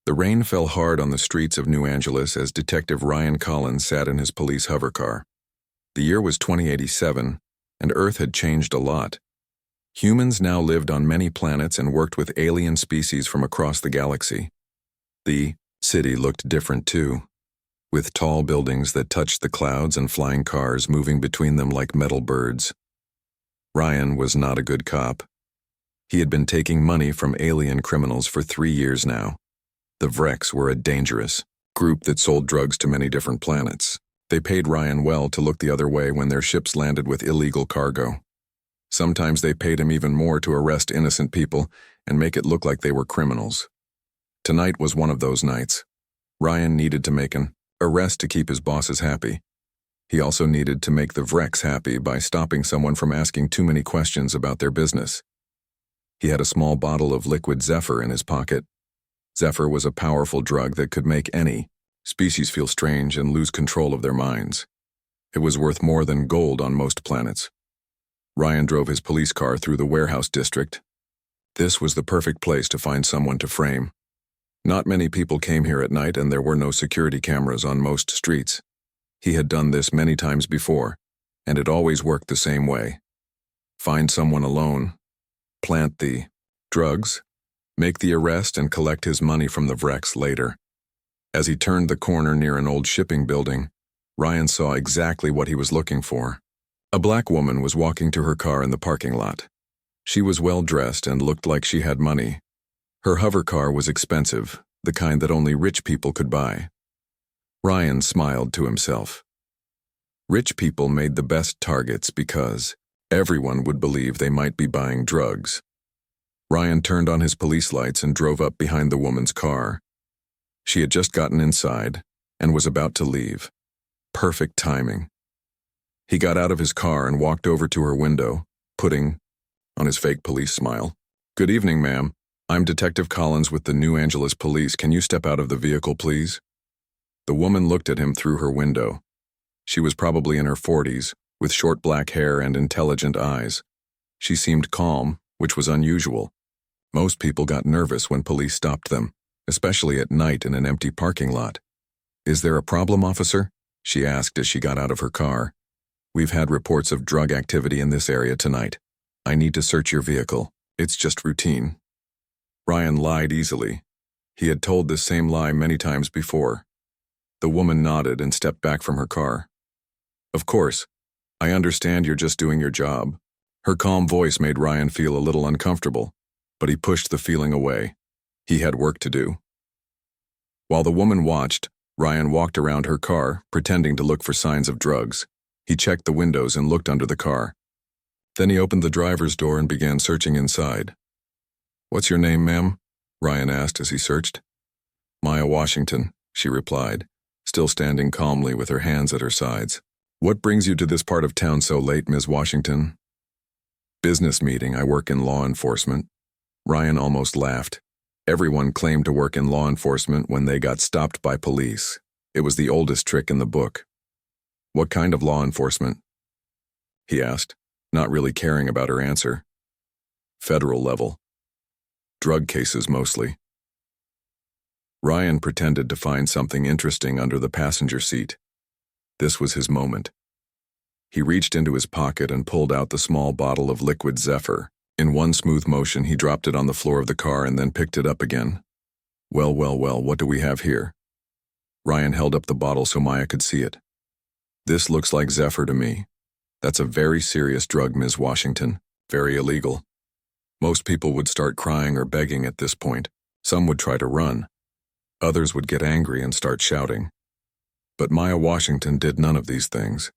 The rain fell hard on the streets of New Angeles as Detective Ryan Collins sat in his police hover car. The year was 2087, and Earth had changed a lot. Humans now lived on many planets and worked with alien species from across the galaxy. The city looked different too, with tall buildings that touched the clouds and flying cars moving between them like metal birds. Ryan was not a good cop. He had been taking money from alien criminals for 3 years now. The Vreks were a dangerous group that sold drugs to many different planets. They paid Ryan well to look the other way when their ships landed with illegal cargo. Sometimes they paid him even more to arrest innocent people and make it look like they were criminals. Tonight was one of those nights. Ryan needed to make an arrest to keep his bosses happy. He also needed to make the Vreks happy by stopping someone from asking too many questions about their business. He had a small bottle of liquid Zephyr in his pocket. Zephyr was a powerful drug that could make any species feel strange and lose control of their minds. It was worth more than gold on most planets. Ryan drove his police car through the warehouse district. This was the perfect place to find someone to frame. Not many people came here at night, and there were no security cameras on most streets. He had done this many times before, and it always worked the same way. Find someone alone, plant the drugs, make the arrest, and collect his money from the Vreks later. As he turned the corner near an old shipping building, Ryan saw exactly what he was looking for. A black woman was walking to her car in the parking lot. She was well-dressed and looked like she had money. Her hover car was expensive, the kind that only rich people could buy. Ryan smiled to himself. Rich people made the best targets because everyone would believe they might be buying drugs. Ryan turned on his police lights and drove up behind the woman's car. She had just gotten inside and was about to leave. Perfect timing. He got out of his car and walked over to her window, putting on his fake police smile. "Good evening, ma'am. I'm Detective Collins with the New Angeles Police. Can you step out of the vehicle, please?" The woman looked at him through her window. She was probably in her 40s, with short black hair and intelligent eyes. She seemed calm, which was unusual. Most people got nervous when police stopped them, especially at night in an empty parking lot. "Is there a problem, officer?" she asked as she got out of her car. "We've had reports of drug activity in this area tonight. I need to search your vehicle. It's just routine." Ryan lied easily. He had told this same lie many times before. The woman nodded and stepped back from her car. "Of course. I understand you're just doing your job." Her calm voice made Ryan feel a little uncomfortable, but he pushed the feeling away. He had work to do. While the woman watched, Ryan walked around her car, pretending to look for signs of drugs. He checked the windows and looked under the car. Then he opened the driver's door and began searching inside. "What's your name, ma'am?" Ryan asked as he searched. "Maya Washington," she replied, still standing calmly with her hands at her sides. "What brings you to this part of town so late, Ms. Washington?" "Business meeting. I work in law enforcement." Ryan almost laughed. Everyone claimed to work in law enforcement when they got stopped by police. It was the oldest trick in the book. "What kind of law enforcement?" he asked, not really caring about her answer. "Federal level. Drug cases mostly." Ryan pretended to find something interesting under the passenger seat. This was his moment. He reached into his pocket and pulled out the small bottle of liquid Zephyr. In one smooth motion, he dropped it on the floor of the car and then picked it up again. Well, what do we have here?" Ryan held up the bottle so Maya could see it. "This looks like Zephyr to me. That's a very serious drug, Ms. Washington. Very illegal. Most people would start crying or begging at this point. Some would try to run. Others would get angry and start shouting. But Maya Washington did none of these things.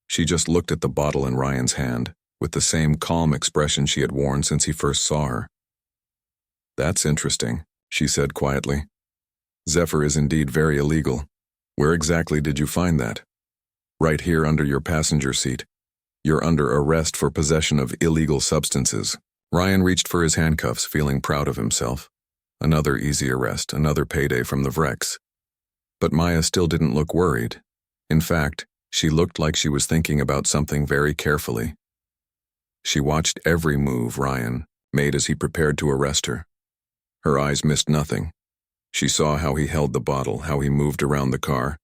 She just looked at the bottle in Ryan's hand, with the same calm expression she had worn since he first saw her. "That's interesting," she said quietly. "Zephyr is indeed very illegal. Where exactly did you find that?" "Right here under your passenger seat. You're under arrest for possession of illegal substances." Ryan reached for his handcuffs, feeling proud of himself. Another easy arrest, another payday from the Vreks. But Maya still didn't look worried. In fact, she looked like she was thinking about something very carefully. She watched every move Ryan made as he prepared to arrest her. Her eyes missed nothing. She saw how he held the bottle, how he moved around the car,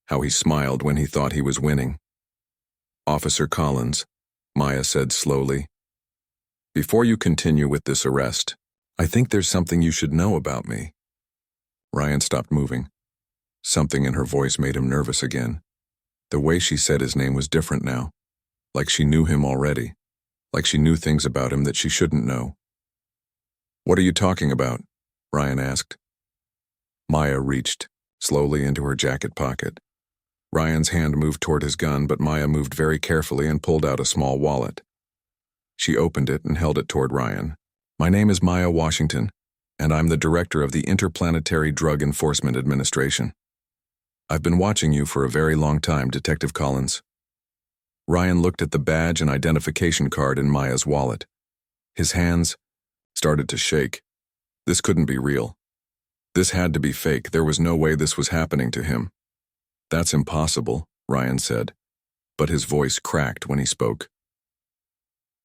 how he smiled when he thought he was winning. "Officer Collins," Maya said slowly, "before you continue with this arrest, I think there's something you should know about me." Ryan stopped moving. Something in her voice made him nervous again. The way she said his name was different now, like she knew him already, like she knew things about him that she shouldn't know. "What are you talking about?" Ryan asked. Maya reached slowly into her jacket pocket. Ryan's hand moved toward his gun, but Maya moved very carefully and pulled out a small wallet. She opened it and held it toward Ryan. "My name is Maya Washington, and I'm the director of the Interplanetary Drug Enforcement Administration. I've been watching you for a very long time, Detective Collins." Ryan looked at the badge and identification card in Maya's wallet. His hands started to shake. This couldn't be real. This had to be fake. There was no way this was happening to him. "That's impossible," Ryan said, but his voice cracked when he spoke.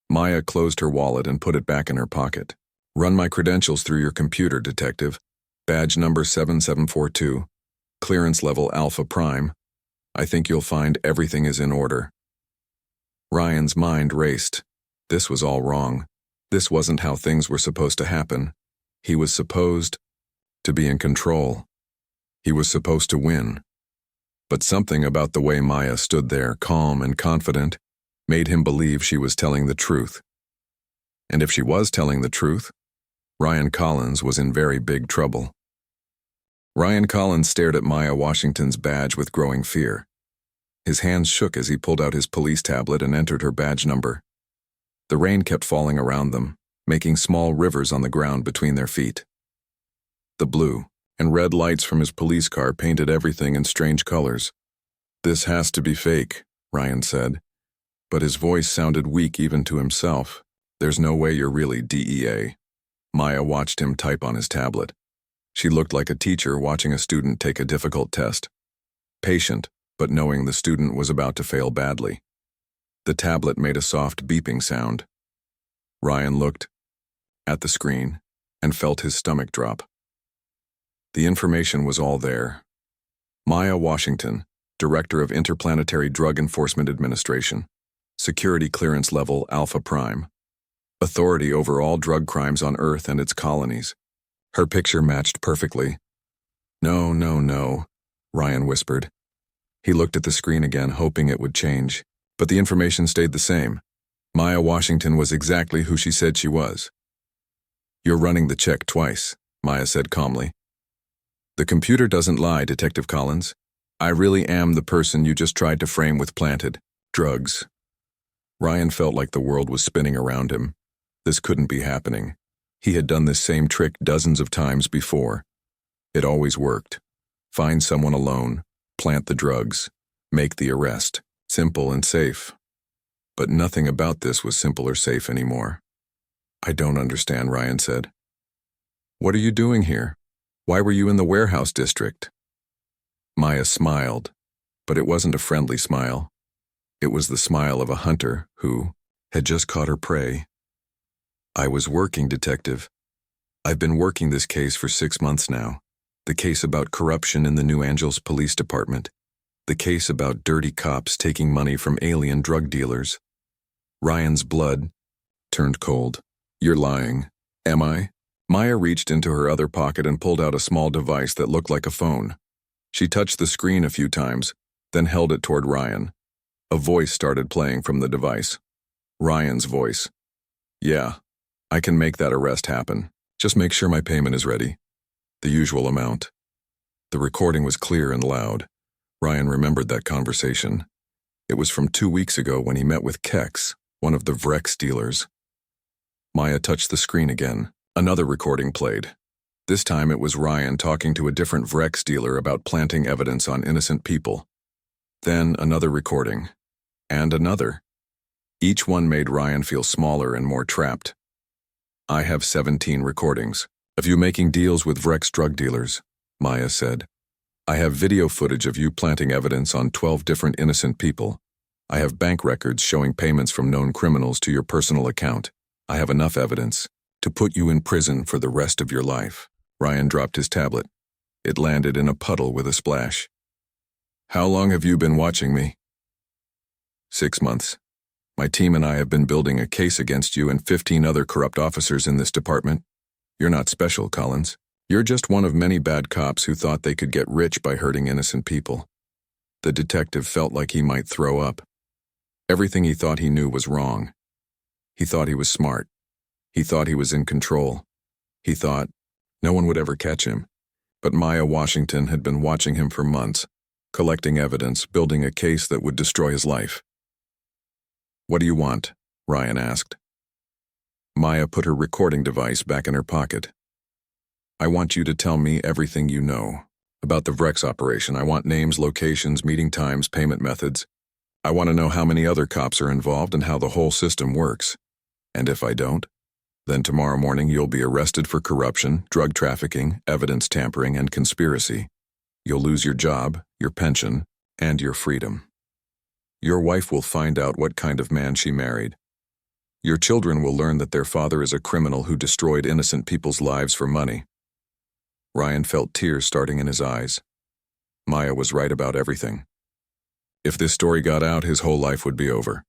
Maya closed her wallet and put it back in her pocket. "Run my credentials through your computer, Detective. Badge number 7742. Clearance level Alpha Prime. I think you'll find everything is in order." Ryan's mind raced. This was all wrong. This wasn't how things were supposed to happen. He was supposed to be in control. He was supposed to win. But something about the way Maya stood there, calm and confident, made him believe she was telling the truth. And if she was telling the truth, Ryan Collins was in very big trouble. Ryan Collins stared at Maya Washington's badge with growing fear. His hands shook as he pulled out his police tablet and entered her badge number. The rain kept falling around them, making small rivers on the ground between their feet. The blue and red lights from his police car painted everything in strange colors. "This has to be fake," Ryan said, but his voice sounded weak even to himself. "There's no way you're really DEA." Maya watched him type on his tablet. She looked like a teacher watching a student take a difficult test. Patient, but knowing the student was about to fail badly. The tablet made a soft beeping sound. Ryan looked at the screen and felt his stomach drop. The information was all there. Maya Washington, Director of Interplanetary Drug Enforcement Administration. Security clearance level Alpha Prime. Authority over all drug crimes on Earth and its colonies. Her picture matched perfectly. "No, no, no," Ryan whispered. He looked at the screen again, hoping it would change, but the information stayed the same. Maya Washington was exactly who she said she was. "You're running the check twice," Maya said calmly. "The computer doesn't lie, Detective Collins. I really am the person you just tried to frame with planted drugs." Ryan felt like the world was spinning around him. This couldn't be happening. He had done this same trick dozens of times before. It always worked. Find someone alone, plant the drugs, make the arrest. Simple and safe. But nothing about this was simple or safe anymore. "I don't understand," Ryan said. "What are you doing here? Why were you in the warehouse district?" Maya smiled, but it wasn't a friendly smile. It was the smile of a hunter who had just caught her prey. "I was working, Detective. I've been working this case for 6 months now. The case about corruption in the New Angeles Police Department. The case about dirty cops taking money from alien drug dealers." Ryan's blood turned cold. "You're lying." "Am I?" Maya reached into her other pocket and pulled out a small device that looked like a phone. She touched the screen a few times, then held it toward Ryan. A voice started playing from the device. Ryan's voice. "Yeah, I can make that arrest happen. Just make sure my payment is ready. The usual amount." The recording was clear and loud. Ryan remembered that conversation. It was from 2 weeks ago when he met with Kex, one of the Vrex dealers. Maya touched the screen again. Another recording played. This time it was Ryan talking to a different Vrex dealer about planting evidence on innocent people. Then another recording. And another. Each one made Ryan feel smaller and more trapped. "I have 17 recordings of you making deals with Vrex drug dealers," Maya said. "I have video footage of you planting evidence on 12 different innocent people. I have bank records showing payments from known criminals to your personal account. I have enough evidence to put you in prison for the rest of your life." Ryan dropped his tablet. It landed in a puddle with a splash. "How long have you been watching me?" "6 months. My team and I have been building a case against you and 15 other corrupt officers in this department. You're not special, Collins. You're just one of many bad cops who thought they could get rich by hurting innocent people." The detective felt like he might throw up. Everything he thought he knew was wrong. He thought he was smart. He thought he was in control. He thought no one would ever catch him. But Maya Washington had been watching him for months, collecting evidence, building a case that would destroy his life. "What do you want?" Ryan asked. Maya put her recording device back in her pocket. "I want you to tell me everything you know. About the Vrex operation, I want names, locations, meeting times, payment methods. I want to know how many other cops are involved and how the whole system works. And if I don't, then tomorrow morning you'll be arrested for corruption, drug trafficking, evidence tampering, and conspiracy. You'll lose your job, your pension, and your freedom. Your wife will find out what kind of man she married. Your children will learn that their father is a criminal who destroyed innocent people's lives for money." Ryan felt tears starting in his eyes. Maya was right about everything. If this story got out, his whole life would be over.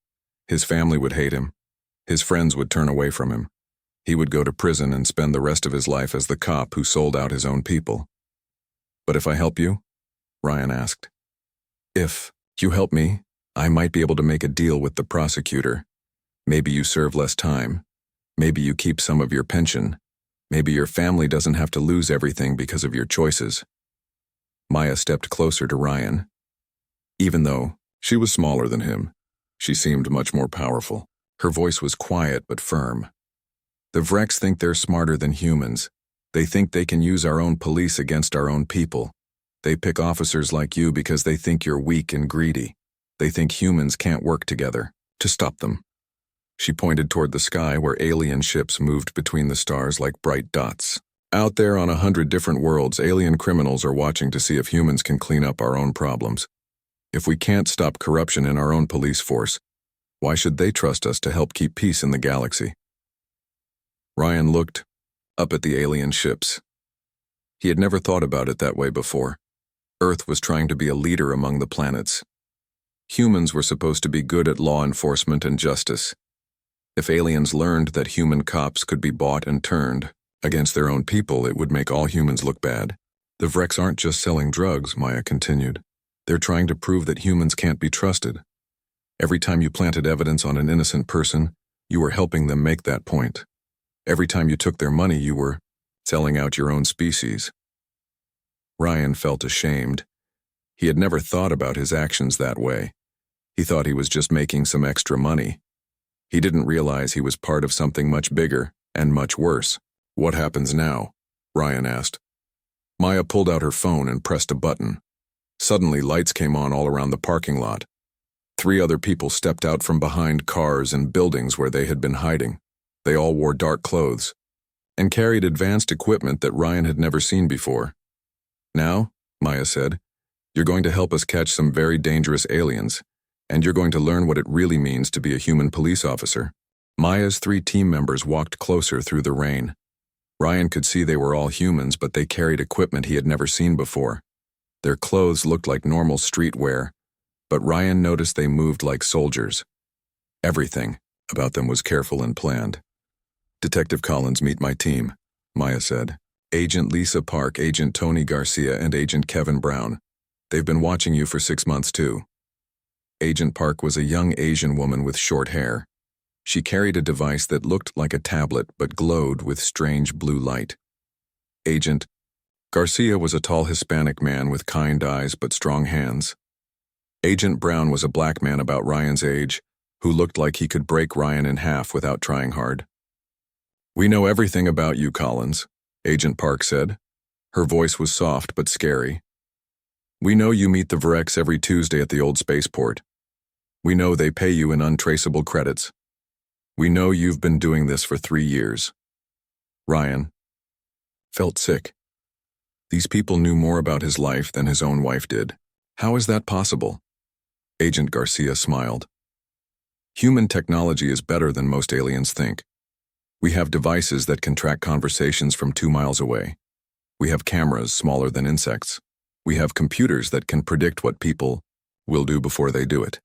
His family would hate him. His friends would turn away from him. He would go to prison and spend the rest of his life as the cop who sold out his own people. "But if I help you?" Ryan asked. "If you help me, I might be able to make a deal with the prosecutor. Maybe you serve less time. Maybe you keep some of your pension. Maybe your family doesn't have to lose everything because of your choices." Maya stepped closer to Ryan. Even though she was smaller than him, she seemed much more powerful. Her voice was quiet but firm. "The Vrex think they're smarter than humans. They think they can use our own police against our own people. They pick officers like you because they think you're weak and greedy. They think humans can't work together to stop them." She pointed toward the sky where alien ships moved between the stars like bright dots. "Out there on 100 different worlds, alien criminals are watching to see if humans can clean up our own problems. If we can't stop corruption in our own police force, why should they trust us to help keep peace in the galaxy?" Ryan looked up at the alien ships. He had never thought about it that way before. Earth was trying to be a leader among the planets. Humans were supposed to be good at law enforcement and justice. If aliens learned that human cops could be bought and turned against their own people, it would make all humans look bad. "The Vrex aren't just selling drugs," Maya continued. "They're trying to prove that humans can't be trusted. Every time you planted evidence on an innocent person, you were helping them make that point. Every time you took their money, you were selling out your own species." Ryan felt ashamed. He had never thought about his actions that way. He thought he was just making some extra money. He didn't realize he was part of something much bigger and much worse. "What happens now?" Ryan asked. Maya pulled out her phone and pressed a button. Suddenly, lights came on all around the parking lot. 3 other people stepped out from behind cars and buildings where they had been hiding. They all wore dark clothes and carried advanced equipment that Ryan had never seen before. "Now," Maya said, "you're going to help us catch some very dangerous aliens, and you're going to learn what it really means to be a human police officer." Maya's 3 team members walked closer through the rain. Ryan could see they were all humans, but they carried equipment he had never seen before. Their clothes looked like normal streetwear, but Ryan noticed they moved like soldiers. Everything about them was careful and planned. "Detective Collins, meet my team," Maya said. "Agent Lisa Park, Agent Tony Garcia, and Agent Kevin Brown. They've been watching you for 6 months, too." Agent Park was a young Asian woman with short hair. She carried a device that looked like a tablet but glowed with strange blue light. Agent Garcia was a tall Hispanic man with kind eyes but strong hands. Agent Brown was a black man about Ryan's age, who looked like he could break Ryan in half without trying hard. "We know everything about you, Collins," Agent Park said. Her voice was soft but scary. "We know you meet the Vrex every Tuesday at the old spaceport. We know they pay you in untraceable credits. We know you've been doing this for 3 years." Ryan felt sick. These people knew more about his life than his own wife did. How is that possible? Agent Garcia smiled. "Human technology is better than most aliens think. We have devices that can track conversations from 2 miles away. We have cameras smaller than insects. We have computers that can predict what people will do before they do it.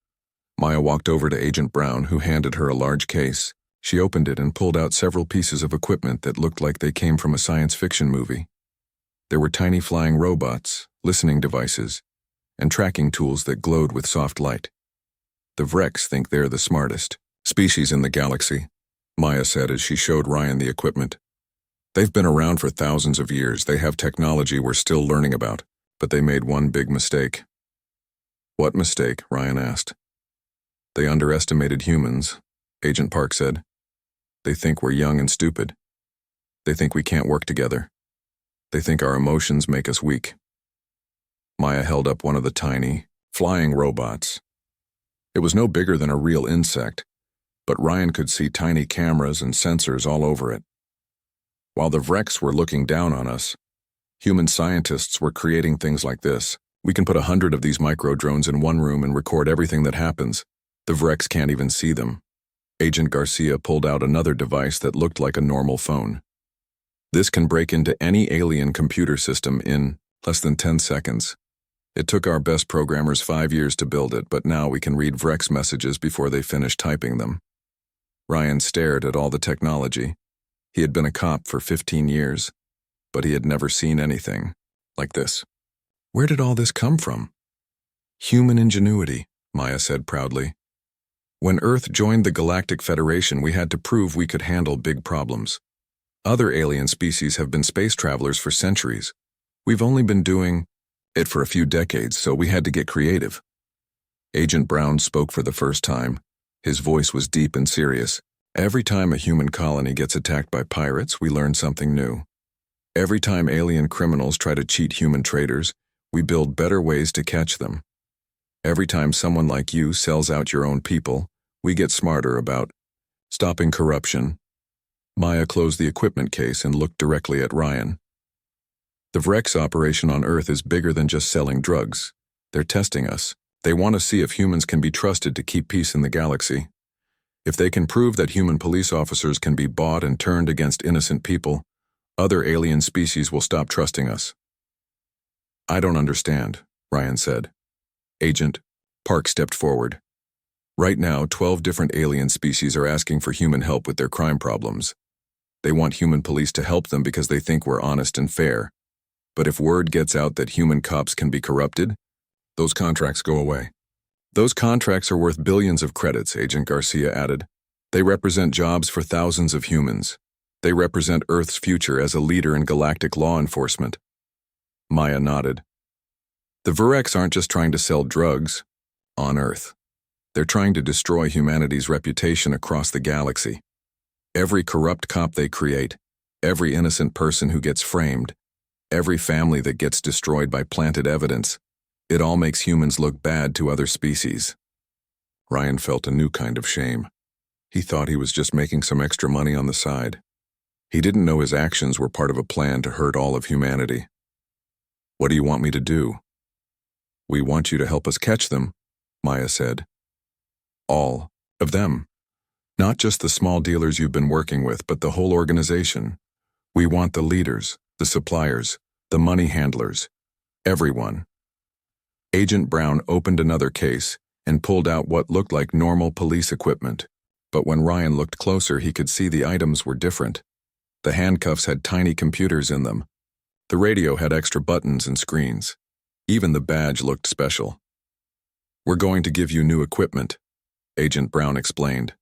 Maya walked over to Agent Brown, who handed her a large case. She opened it and pulled out several pieces of equipment that looked like they came from a science fiction movie. There were tiny flying robots, listening devices, and tracking tools that glowed with soft light. The Vrex think they're the smartest species in the galaxy, Maya said as she showed Ryan the equipment. They've been around for thousands of years. They have technology we're still learning about, but they made one big mistake. What mistake? Ryan asked. They underestimated humans, Agent Park said. They think we're young and stupid. They think we can't work together. They think our emotions make us weak. Maya held up one of the tiny, flying robots. It was no bigger than a real insect, but Ryan could see tiny cameras and sensors all over it. While the Vrex were looking down on us, human scientists were creating things like this. We can put 100 of these micro-drones in one room and record everything that happens. The Vrex can't even see them. Agent Garcia pulled out another device that looked like a normal phone. This can break into any alien computer system in less than 10 seconds. It took our best programmers 5 years to build it, but now we can read Vrex messages before they finish typing them. Ryan stared at all the technology. He had been a cop for 15 years, but he had never seen anything like this. Where did all this come from? Human ingenuity, Maya said proudly. When Earth joined the Galactic Federation, we had to prove we could handle big problems. Other alien species have been space travelers for centuries. We've only been doing it for a few decades, so we had to get creative. Agent Brown spoke for the first time. His voice was deep and serious. Every time a human colony gets attacked by pirates, we learn something new. Every time alien criminals try to cheat human traders, we build better ways to catch them. Every time someone like you sells out your own people, we get smarter about stopping corruption. Maya closed the equipment case and looked directly at Ryan. The Vrex operation on Earth is bigger than just selling drugs. They're testing us. They want to see if humans can be trusted to keep peace in the galaxy. If they can prove that human police officers can be bought and turned against innocent people, other alien species will stop trusting us. I don't understand, Ryan said. Agent Park stepped forward. Right now, 12 different alien species are asking for human help with their crime problems. They want human police to help them because they think we're honest and fair. But if word gets out that human cops can be corrupted, those contracts go away. Those contracts are worth billions of credits, Agent Garcia added. They represent jobs for thousands of humans. They represent Earth's future as a leader in galactic law enforcement. Maya nodded. The Vrex aren't just trying to sell drugs on Earth. They're trying to destroy humanity's reputation across the galaxy. Every corrupt cop they create, every innocent person who gets framed, every family that gets destroyed by planted evidence, it all makes humans look bad to other species. Ryan felt a new kind of shame. He thought he was just making some extra money on the side. He didn't know his actions were part of a plan to hurt all of humanity. What do you want me to do? We want you to help us catch them, Maya said. All of them. Not just the small dealers you've been working with, but the whole organization. We want the leaders, the suppliers, the money handlers, everyone. Agent Brown opened another case and pulled out what looked like normal police equipment. But when Ryan looked closer, he could see the items were different. The handcuffs had tiny computers in them. The radio had extra buttons and screens. Even the badge looked special. We're going to give you new equipment, Agent Brown explained.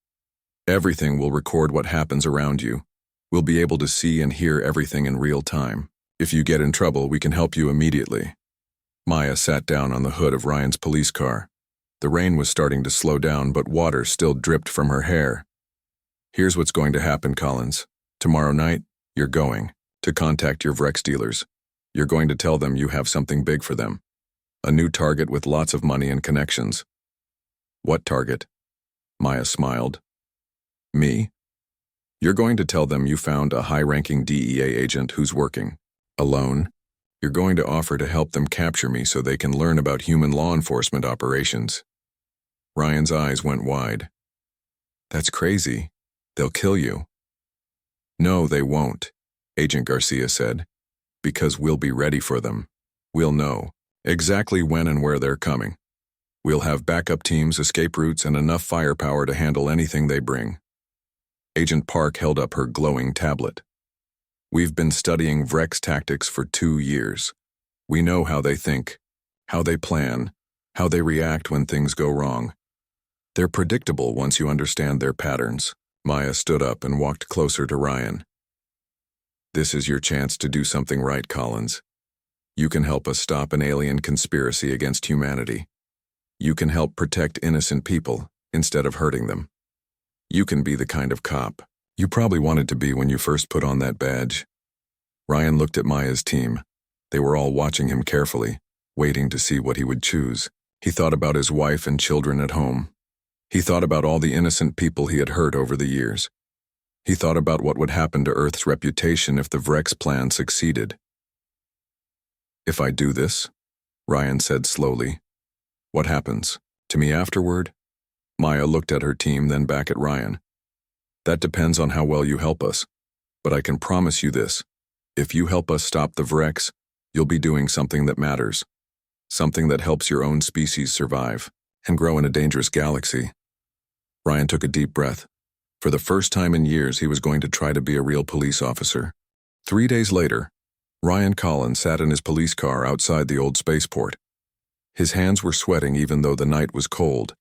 Everything will record what happens around you. We'll be able to see and hear everything in real time. If you get in trouble, we can help you immediately. Maya sat down on the hood of Ryan's police car. The rain was starting to slow down, but water still dripped from her hair. Here's what's going to happen, Collins. Tomorrow night, you're going to contact your Vrex dealers. You're going to tell them you have something big for them. A new target with lots of money and connections. What target? Maya smiled. Me? You're going to tell them you found a high-ranking DEA agent who's working alone. You're going to offer to help them capture me so they can learn about human law enforcement operations. Ryan's eyes went wide. That's crazy. They'll kill you. No, they won't, Agent Garcia said. Because we'll be ready for them. We'll know exactly when and where they're coming. We'll have backup teams, escape routes, and enough firepower to handle anything they bring. Agent Park held up her glowing tablet. We've been studying Vrek's tactics for 2 years. We know how they think, how they plan, how they react when things go wrong. They're predictable once you understand their patterns. Maya stood up and walked closer to Ryan. This is your chance to do something right, Collins. You can help us stop an alien conspiracy against humanity. You can help protect innocent people instead of hurting them. You can be the kind of cop you probably wanted to be when you first put on that badge. Ryan looked at Maya's team. They were all watching him carefully, waiting to see what he would choose. He thought about his wife and children at home. He thought about all the innocent people he had hurt over the years. He thought about what would happen to Earth's reputation if the Vrek's plan succeeded. If I do this, Ryan said slowly, what happens? To me afterward? Maya looked at her team, then back at Ryan. That depends on how well you help us. But I can promise you this. If you help us stop the Vrek's, you'll be doing something that matters. Something that helps your own species survive and grow in a dangerous galaxy. Ryan took a deep breath. For the first time in years, he was going to try to be a real police officer. 3 days later, Ryan Collins sat in his police car outside the old spaceport. His hands were sweating even though the night was cold.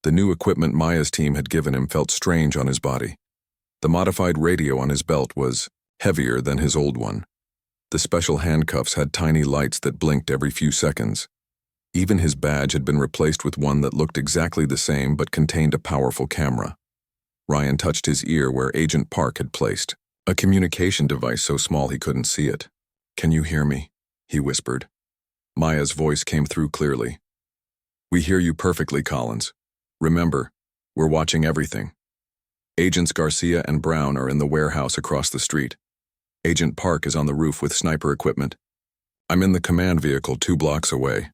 The new equipment Maya's team had given him felt strange on his body. The modified radio on his belt was heavier than his old one. The special handcuffs had tiny lights that blinked every few seconds. Even his badge had been replaced with one that looked exactly the same but contained a powerful camera. Ryan touched his ear where Agent Park had placed a communication device so small he couldn't see it. Can you hear me? He whispered. Maya's voice came through clearly. We hear you perfectly, Collins. Remember, we're watching everything. Agents Garcia and Brown are in the warehouse across the street. Agent Park is on the roof with sniper equipment. I'm in the command vehicle 2 blocks away.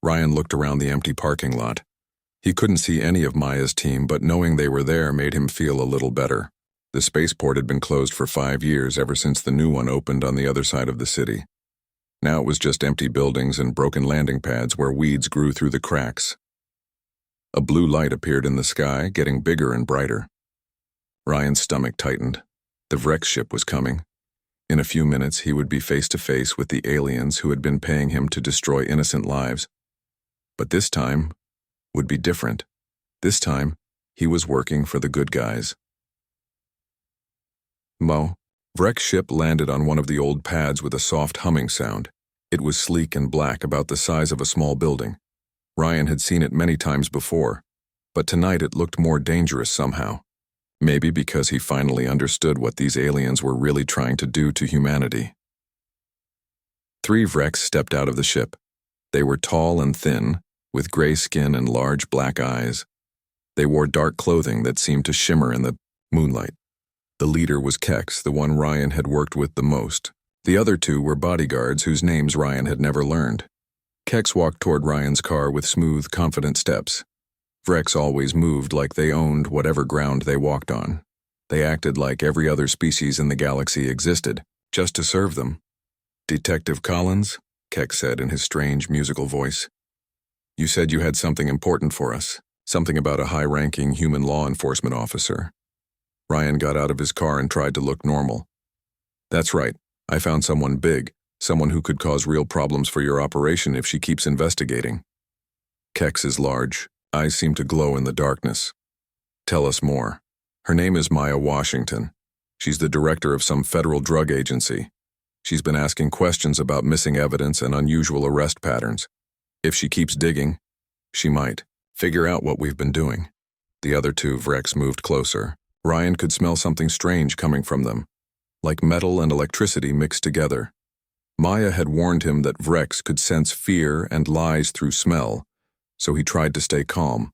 Ryan looked around the empty parking lot. He couldn't see any of Maya's team, but knowing they were there made him feel a little better. The spaceport had been closed for 5 years ever since the new one opened on the other side of the city. Now it was just empty buildings and broken landing pads where weeds grew through the cracks. A blue light appeared in the sky, getting bigger and brighter. Ryan's stomach tightened. The Vrek ship was coming. In a few minutes, he would be face to face with the aliens who had been paying him to destroy innocent lives. But this time would be different. This time, he was working for the good guys. Vrek's ship landed on one of the old pads with a soft humming sound. It was sleek and black, about the size of a small building. Ryan had seen it many times before, but tonight it looked more dangerous somehow. Maybe because he finally understood what these aliens were really trying to do to humanity. 3 Vreks stepped out of the ship. They were tall and thin, with gray skin and large black eyes. They wore dark clothing that seemed to shimmer in the moonlight. The leader was Kex, the one Ryan had worked with the most. The other 2 were bodyguards whose names Ryan had never learned. Kex walked toward Ryan's car with smooth, confident steps. Vreks always moved like they owned whatever ground they walked on. They acted like every other species in the galaxy existed, just to serve them. Detective Collins, Kex said in his strange musical voice. You said you had something important for us, something about a high-ranking human law enforcement officer. Ryan got out of his car and tried to look normal. That's right, I found someone big, someone who could cause real problems for your operation if she keeps investigating. Kex's large eyes seemed to glow in the darkness. Tell us more. Her name is Maya Washington. She's the director of some federal drug agency. She's been asking questions about missing evidence and unusual arrest patterns. If she keeps digging, she might figure out what we've been doing. The other 2 Vreks moved closer. Ryan could smell something strange coming from them, like metal and electricity mixed together. Maya had warned him that Vreks could sense fear and lies through smell, so he tried to stay calm.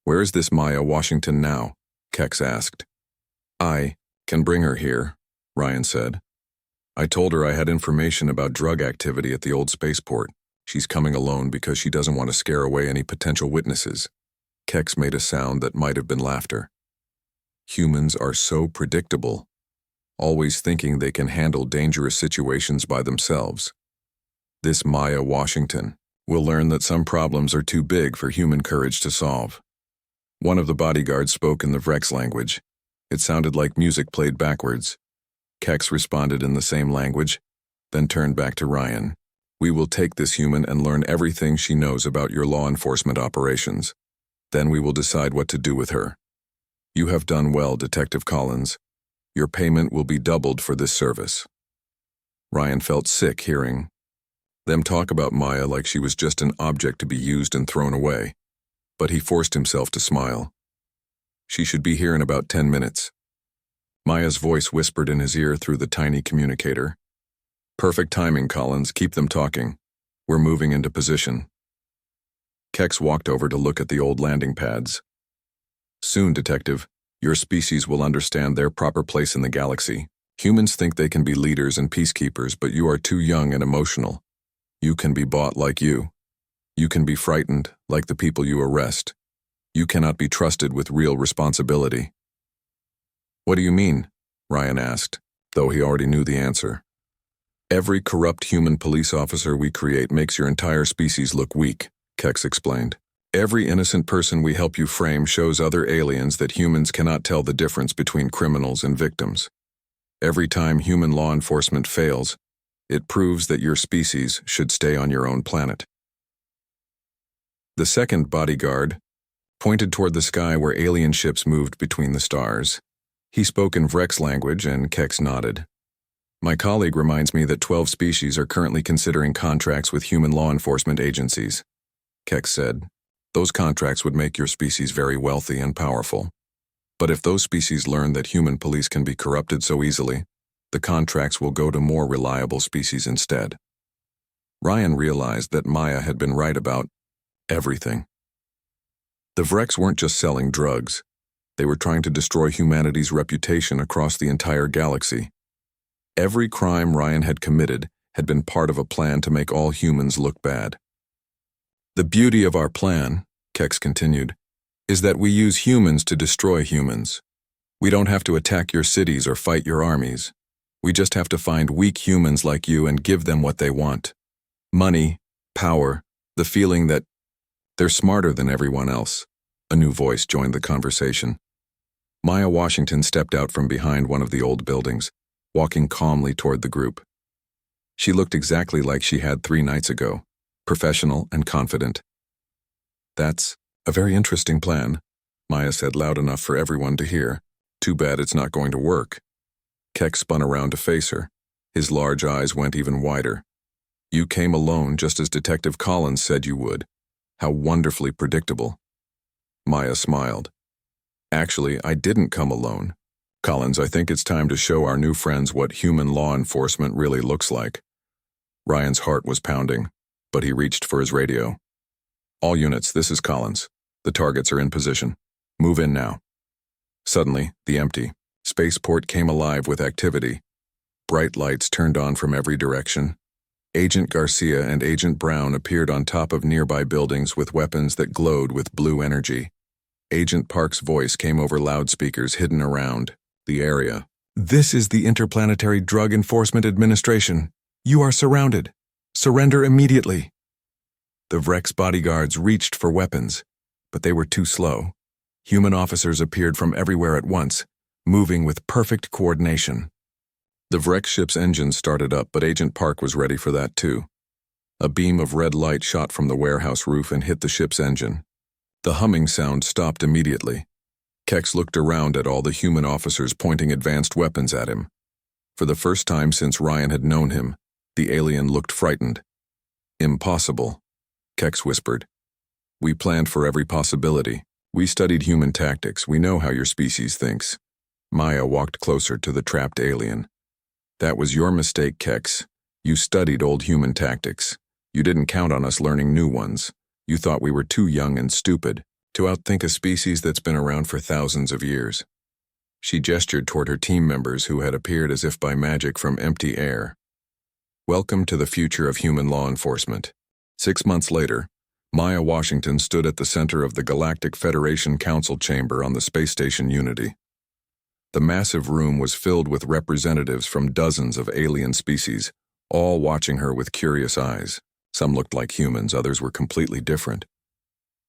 Where is this Maya Washington now? Kex asked. I can bring her here, Ryan said. I told her I had information about drug activity at the old spaceport. She's coming alone because she doesn't want to scare away any potential witnesses. Kex made a sound that might have been laughter. Humans are so predictable. always thinking they can handle dangerous situations by themselves. This Maya Washington will learn that some problems are too big for human courage to solve. One of the bodyguards spoke in the Vrex language. It sounded like music played backwards. Kex responded in the same language, then turned back to Ryan. We will take this human and learn everything she knows about your law enforcement operations. Then we will decide what to do with her. You have done well, Detective Collins. Your payment will be doubled for this service. Ryan felt sick hearing them talk about Maya like she was just an object to be used and thrown away, but he forced himself to smile. She should be here in about 10 minutes. Maya's voice whispered in his ear through the tiny communicator. Perfect timing, Collins. Keep them talking. We're moving into position. Kex walked over to look at the old landing pads. Soon, Detective, your species will understand their proper place in the galaxy. Humans think they can be leaders and peacekeepers, but you are too young and emotional. You can be bought like you. You can be frightened like the people you arrest. You cannot be trusted with real responsibility. What do you mean? Ryan asked, though he already knew the answer. Every corrupt human police officer we create makes your entire species look weak, Kex explained. Every innocent person we help you frame shows other aliens that humans cannot tell the difference between criminals and victims. Every time human law enforcement fails, it proves that your species should stay on your own planet. The second bodyguard pointed toward the sky where alien ships moved between the stars. He spoke in Vrex language, and Kex nodded. My colleague reminds me that 12 species are currently considering contracts with human law enforcement agencies. Kex said, those contracts would make your species very wealthy and powerful. But if those species learn that human police can be corrupted so easily, the contracts will go to more reliable species instead. Ryan realized that Maya had been right about everything. The Vrex weren't just selling drugs. They were trying to destroy humanity's reputation across the entire galaxy. Every crime Ryan had committed had been part of a plan to make all humans look bad. The beauty of our plan, Kex continued, is that we use humans to destroy humans. We don't have to attack your cities or fight your armies. We just have to find weak humans like you and give them what they want. Money, power, the feeling that they're smarter than everyone else. A new voice joined the conversation. Maya Washington stepped out from behind one of the old buildings, walking calmly toward the group. She looked exactly like she had 3 nights ago, professional and confident. That's a very interesting plan, Maya said loud enough for everyone to hear. Too bad it's not going to work. Kex spun around to face her. His large eyes went even wider. You came alone just as Detective Collins said you would. How wonderfully predictable. Maya smiled. Actually, I didn't come alone. Collins, I think it's time to show our new friends what human law enforcement really looks like. Ryan's heart was pounding, but he reached for his radio. All units, this is Collins. The targets are in position. Move in now. Suddenly, the empty spaceport came alive with activity. Bright lights turned on from every direction. Agent Garcia and Agent Brown appeared on top of nearby buildings with weapons that glowed with blue energy. Agent Park's voice came over loudspeakers hidden around the area. This is the Interplanetary Drug Enforcement Administration. You are surrounded. Surrender immediately. The Vrex bodyguards reached for weapons, but they were too slow. Human officers appeared from everywhere at once, moving with perfect coordination. The Vrex ship's engine started up, but Agent Park was ready for that too. A beam of red light shot from the warehouse roof and hit the ship's engine. The humming sound stopped immediately. Kex looked around at all the human officers pointing advanced weapons at him. For the first time since Ryan had known him, the alien looked frightened. Impossible, Kex whispered. We planned for every possibility. We studied human tactics. We know how your species thinks. Maya walked closer to the trapped alien. That was your mistake, Kex. You studied old human tactics. You didn't count on us learning new ones. You thought we were too young and stupid to outthink a species that's been around for thousands of years. She gestured toward her team members who had appeared as if by magic from empty air. Welcome to the future of human law enforcement. 6 months later, Maya Washington stood at the center of the Galactic Federation Council chamber on the space station Unity. The massive room was filled with representatives from dozens of alien species, all watching her with curious eyes. Some looked like humans, others were completely different.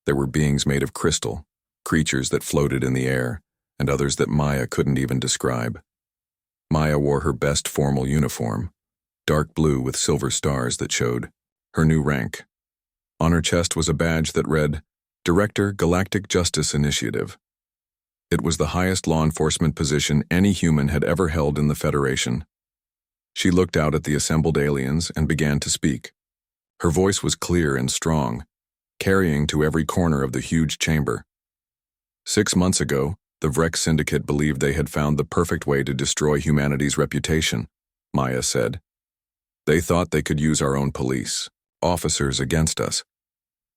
There were beings made of crystal, creatures that floated in the air, and others that Maya couldn't even describe. Maya wore her best formal uniform, dark blue with silver stars that showed her new rank. On her chest was a badge that read, Director, Galactic Justice Initiative. It was the highest law enforcement position any human had ever held in the Federation. She looked out at the assembled aliens and began to speak. Her voice was clear and strong, carrying to every corner of the huge chamber. 6 months ago, the Vrex Syndicate believed they had found the perfect way to destroy humanity's reputation, Maya said. They thought they could use our own police, officers against us.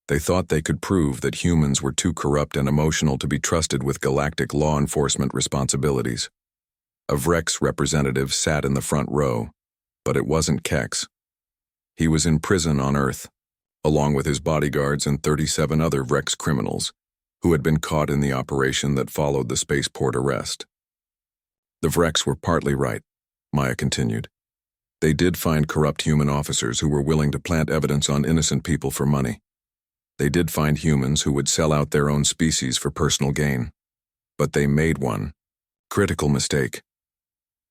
They thought they could prove that humans were too corrupt and emotional to be trusted with galactic law enforcement responsibilities. A Vrex representative sat in the front row, but it wasn't Kex. He was in prison on Earth, along with his bodyguards and 37 other Vrex criminals, who had been caught in the operation that followed the spaceport arrest. The Vrex were partly right, Maya continued. They did find corrupt human officers who were willing to plant evidence on innocent people for money. They did find humans who would sell out their own species for personal gain. But they made one critical mistake.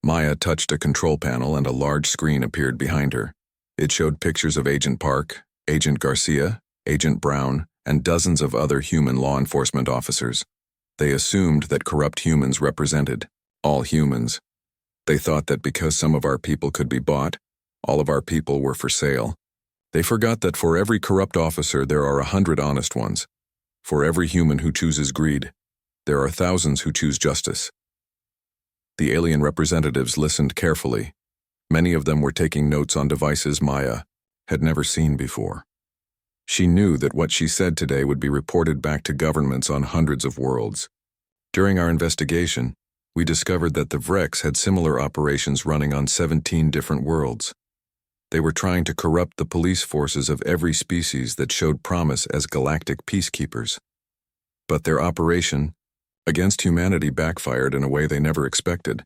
Maya touched a control panel and a large screen appeared behind her. It showed pictures of Agent Park, Agent Garcia, Agent Brown, and dozens of other human law enforcement officers. They assumed that corrupt humans represented all humans. They thought that because some of our people could be bought, all of our people were for sale. They forgot that for every corrupt officer there are 100 honest ones. For every human who chooses greed, there are thousands who choose justice. The alien representatives listened carefully. Many of them were taking notes on devices Maya had never seen before. She knew that what she said today would be reported back to governments on hundreds of worlds. During our investigation, we discovered that the Vrex had similar operations running on 17 different worlds. They were trying to corrupt the police forces of every species that showed promise as galactic peacekeepers. But their operation against humanity backfired in a way they never expected.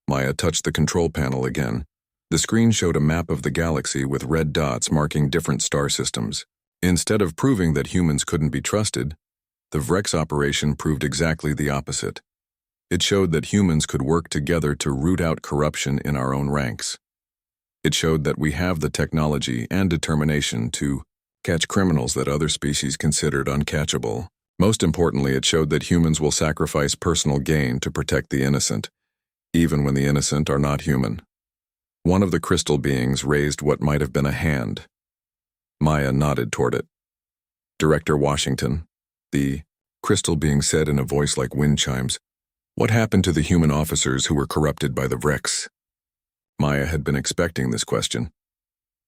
Maya touched the control panel again. The screen showed a map of the galaxy with red dots marking different star systems. Instead of proving that humans couldn't be trusted, the Vrex operation proved exactly the opposite. It showed that humans could work together to root out corruption in our own ranks. It showed that we have the technology and determination to catch criminals that other species considered uncatchable. Most importantly, it showed that humans will sacrifice personal gain to protect the innocent, even when the innocent are not human. One of the crystal beings raised what might have been a hand. Maya nodded toward it. Director Washington, the crystal being said in a voice like wind chimes, what happened to the human officers who were corrupted by the Vrex? Maya had been expecting this question.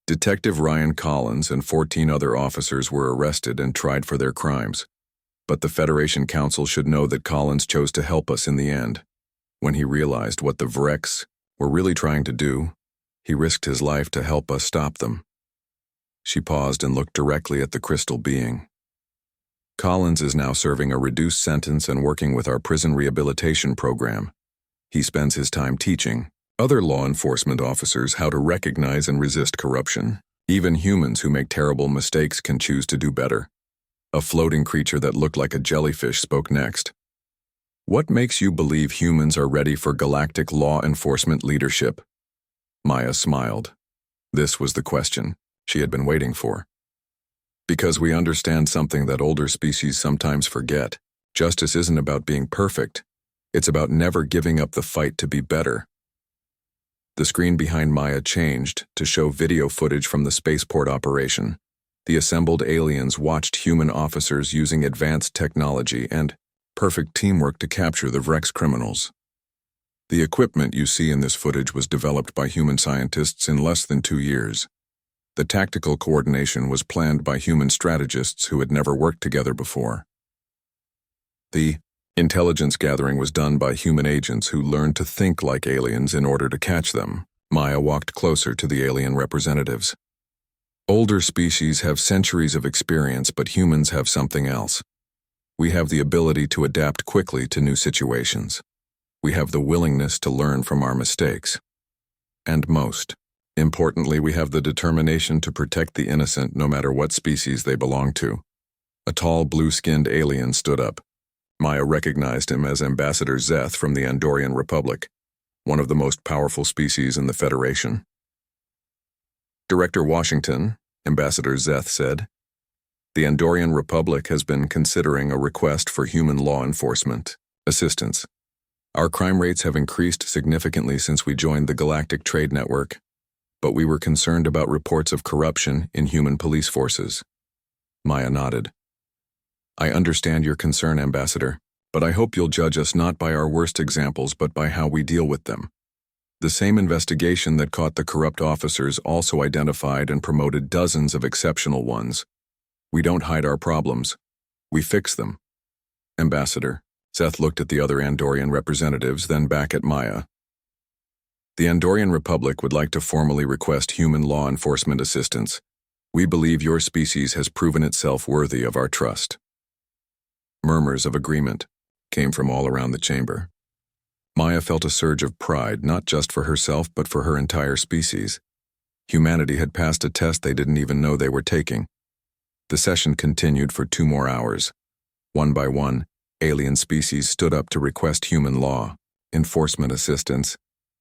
Detective Ryan Collins and 14 other officers were arrested and tried for their crimes. But the Federation Council should know that Collins chose to help us in the end. When he realized what the Vrex were really trying to do, he risked his life to help us stop them. She paused and looked directly at the crystal being. Collins is now serving a reduced sentence and working with our prison rehabilitation program. He spends his time teaching other law enforcement officers how to recognize and resist corruption. Even humans who make terrible mistakes can choose to do better. A floating creature that looked like a jellyfish spoke next. What makes you believe humans are ready for galactic law enforcement leadership? Maya smiled. This was the question she had been waiting for. Because we understand something that older species sometimes forget. Justice isn't about being perfect. It's about never giving up the fight to be better. The screen behind Maya changed to show video footage from the spaceport operation. The assembled aliens watched human officers using advanced technology and perfect teamwork to capture the Vrex criminals. The equipment you see in this footage was developed by human scientists in less than 2 years. The tactical coordination was planned by human strategists who had never worked together before. The intelligence gathering was done by human agents who learned to think like aliens in order to catch them. Maya walked closer to the alien representatives. Older species have centuries of experience, but humans have something else. We have the ability to adapt quickly to new situations. We have the willingness to learn from our mistakes. And most importantly, we have the determination to protect the innocent no matter what species they belong to. A tall, blue-skinned alien stood up. Maya recognized him as Ambassador Zeth from the Andorian Republic, one of the most powerful species in the Federation. Director Washington, Ambassador Zeth said, the Andorian Republic has been considering a request for human law enforcement assistance. Our crime rates have increased significantly since we joined the Galactic Trade Network, but we were concerned about reports of corruption in human police forces. Maya nodded. I understand your concern, Ambassador, but I hope you'll judge us not by our worst examples but by how we deal with them. The same investigation that caught the corrupt officers also identified and promoted dozens of exceptional ones. We don't hide our problems. We fix them. Ambassador, Zeth looked at the other Andorian representatives, then back at Maya. The Andorian Republic would like to formally request human law enforcement assistance. We believe your species has proven itself worthy of our trust. Murmurs of agreement came from all around the chamber. Maya felt a surge of pride, not just for herself but for her entire species. Humanity had passed a test they didn't even know they were taking. The session continued for 2 more hours. One by one, alien species stood up to request human law enforcement assistance.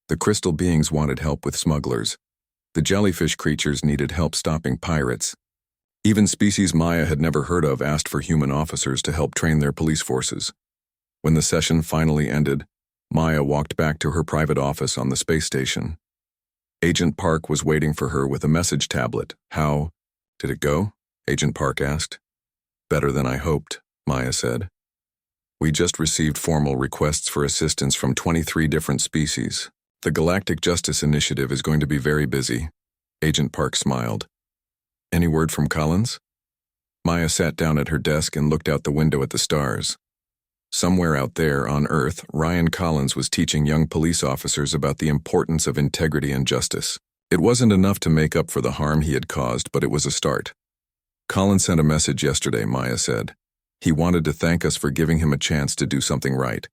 The crystal beings wanted help with smugglers. The jellyfish creatures needed help stopping pirates. Even species Maya had never heard of asked for human officers to help train their police forces. When the session finally ended, Maya walked back to her private office on the space station. Agent Park was waiting for her with a message tablet. How did it go? Agent Park asked. Better than I hoped, Maya said. We just received formal requests for assistance from 23 different species. The Galactic Justice Initiative is going to be very busy. Agent Park smiled. Any word from Collins? Maya sat down at her desk and looked out the window at the stars. Somewhere out there on Earth, Ryan Collins was teaching young police officers about the importance of integrity and justice. It wasn't enough to make up for the harm he had caused, but it was a start. Collins sent a message yesterday, Maya said. He wanted to thank us for giving him a chance to do something right.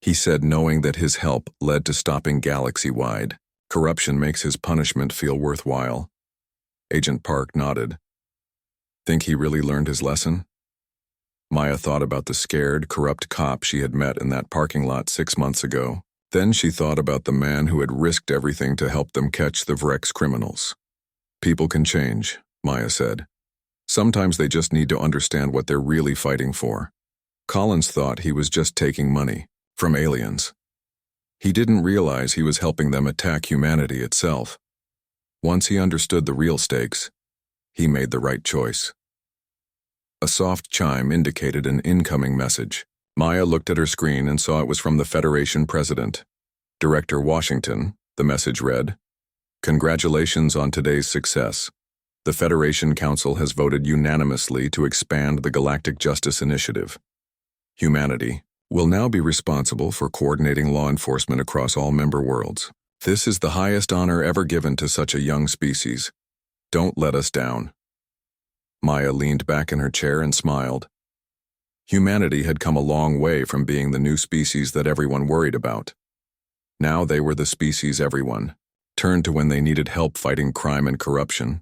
He said knowing that his help led to stopping galaxy-wide corruption makes his punishment feel worthwhile. Agent Park nodded. Think he really learned his lesson? Maya thought about the scared, corrupt cop she had met in that parking lot 6 months ago. Then she thought about the man who had risked everything to help them catch the Vrex criminals. People can change, Maya said. Sometimes they just need to understand what they're really fighting for. Collins thought he was just taking money from aliens. He didn't realize he was helping them attack humanity itself. Once he understood the real stakes, he made the right choice. A soft chime indicated an incoming message. Maya looked at her screen and saw it was from the Federation President. Director Washington, the message read, Congratulations on today's success. The Federation Council has voted unanimously to expand the Galactic Justice Initiative. Humanity will now be responsible for coordinating law enforcement across all member worlds. This is the highest honor ever given to such a young species. Don't let us down. Maya leaned back in her chair and smiled. Humanity had come a long way from being the new species that everyone worried about. Now they were the species everyone turned to when they needed help fighting crime and corruption.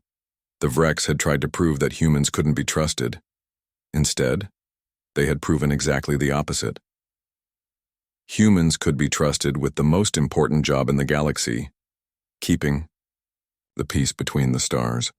The Vrex had tried to prove that humans couldn't be trusted. Instead, they had proven exactly the opposite. Humans could be trusted with the most important job in the galaxy, keeping the peace between the stars.